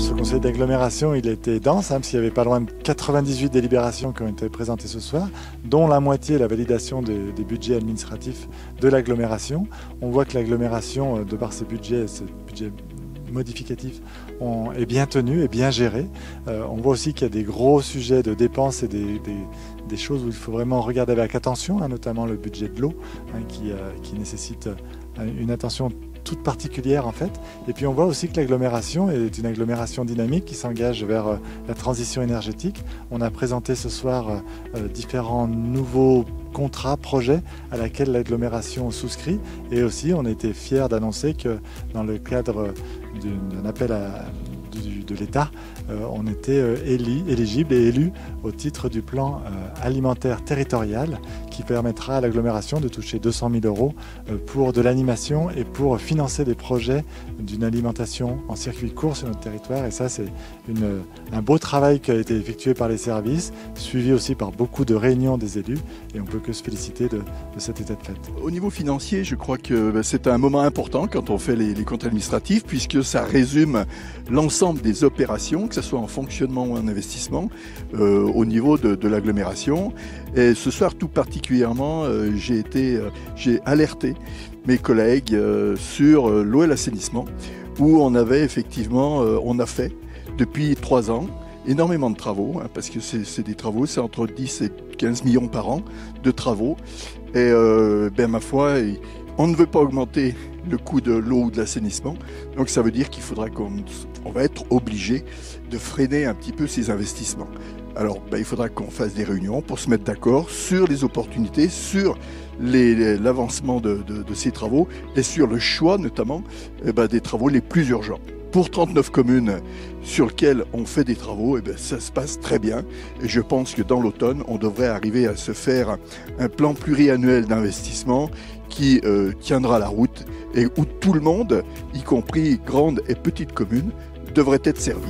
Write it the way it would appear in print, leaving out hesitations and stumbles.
ce conseil d'agglomération, il était dense, parce qu'il y avait pas loin de 98 délibérations qui ont été présentées ce soir, dont la moitié la validation des budgets administratifs de l'agglomération. On voit que l'agglomération, de par ses budgets modificatifs, est bien tenu et bien géré. On voit aussi qu'il y a des gros sujets de dépenses et des choses où il faut vraiment regarder avec attention, notamment le budget de l'eau, qui nécessite une attention toute particulière en fait. Et puis on voit aussi que l'agglomération est une agglomération dynamique qui s'engage vers la transition énergétique. On a présenté ce soir différents nouveaux contrats, projets à laquelle l'agglomération souscrit, et aussi on était fiers d'annoncer que dans le cadre d'un appel de l'État, on était éligible et élu au titre du plan alimentaire territorial qui permettra à l'agglomération de toucher 200 000 € pour de l'animation et pour financer des projets d'une alimentation en circuit court sur notre territoire. Et ça, c'est un beau travail qui a été effectué par les services, suivi aussi par beaucoup de réunions des élus, et on ne peut que se féliciter de cet état de fait. Au niveau financier, je crois que c'est un moment important quand on fait les comptes administratifs, puisque ça résume l'ensemble des opérations, que ce soit en fonctionnement ou en investissement, au niveau de l'agglomération. Et ce soir, tout particulièrement, j'ai alerté mes collègues sur l'eau et l'assainissement, où on avait effectivement, on a fait depuis 3 ans énormément de travaux, parce que c'est des travaux, c'est entre 10 et 15 millions par an de travaux. Et ma foi, on ne veut pas augmenter le coût de l'eau ou de l'assainissement, donc ça veut dire qu'il faudra qu'on va être obligé de freiner un petit peu ces investissements. Alors il faudra qu'on fasse des réunions pour se mettre d'accord sur les opportunités, sur l'avancement de ces travaux et sur le choix notamment des travaux les plus urgents. Pour 39 communes sur lesquelles on fait des travaux, ça se passe très bien. Et je pense que dans l'automne, on devrait arriver à se faire un plan pluriannuel d'investissement qui tiendra la route et où tout le monde, y compris grandes et petites communes, devrait être servi.